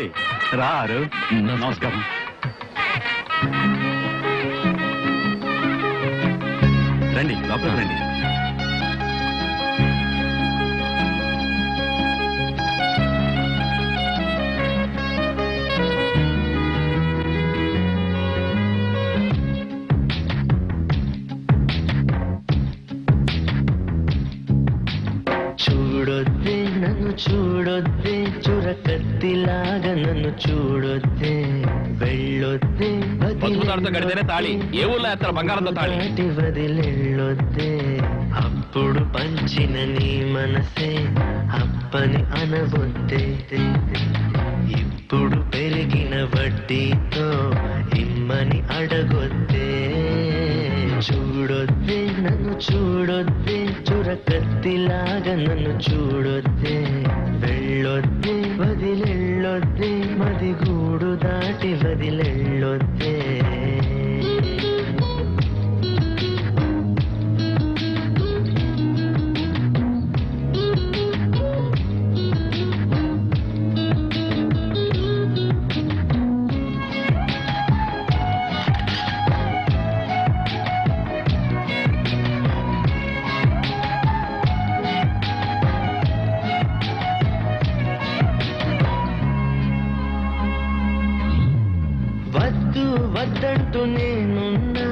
రండి రారు. నమస్కారం. రండి లోపలికి రండి. చూడొద్దే నన్ను చూడొద్దే, చురకత్తిలాగా నన్ను చూడొద్దే, వెళ్ళొద్దే గడితేనే తాళి. ఏ ఊళ్ళో ఎత్తారు బంగారంతో తాళి? వదిలెళ్ళొద్దే. అప్పుడు పంచిన నీ మనసే అప్పని అనవొద్దే, ఇప్పుడు పెరిగిన వడ్డీతో ఇమ్మని అడగొద్దే. చూడొద్దే నన్ను చూడొద్దే, చురకత్తిలాగా నన్ను చూడొద్దే, వెళ్ళొద్దే వదిలెళ్ళొద్దే, మది గూడు దాటి వదిలెళ్ళొద్దే. వద్దు వద్దంటూ నేనున్నా,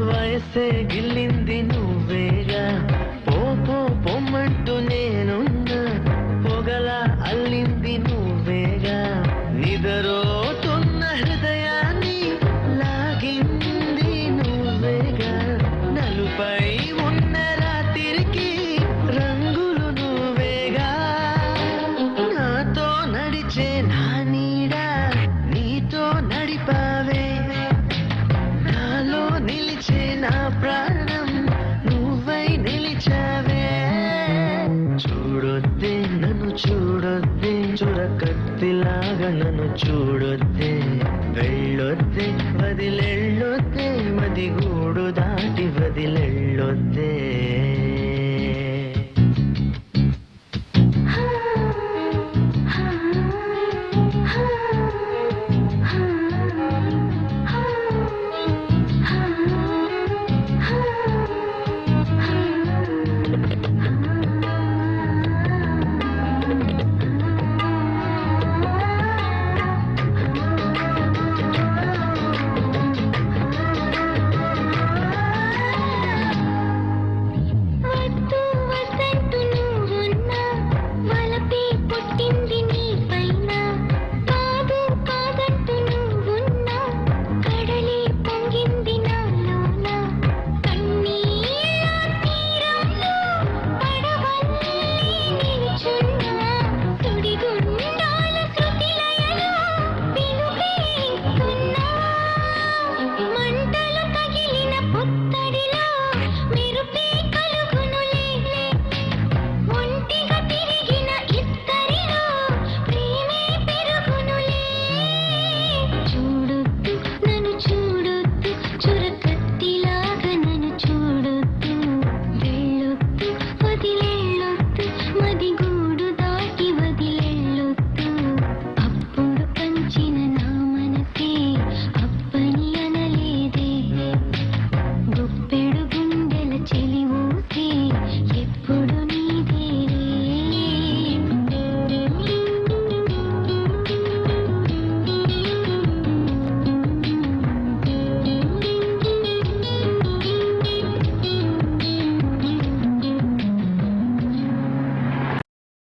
వయసే గిల్లింది నువ్వేగా, పొమ్మంటూ నేనున్నా, పొగల అల్లింది నువ్వేగా, నిదరోతున్న హృదయాన్ని లాగింది నువ్వేగా, నలుపై ఉన్న రాత్రికి రంగులు నువ్వేగా, నాతో నడిచే నా నీడ నీతో నడిపావే, నాలో నిలిచే నా ప్రాణం నువ్వై నిలిచావే. చూడొద్దే నన్ను చూడొద్దే, చురకత్తిలాగా నన్ను చూడొద్దే, వెళ్ళొద్దే వదిలెళ్ళొద్దే, మది గూడు దాటి వదిలెళ్ళొద్దే.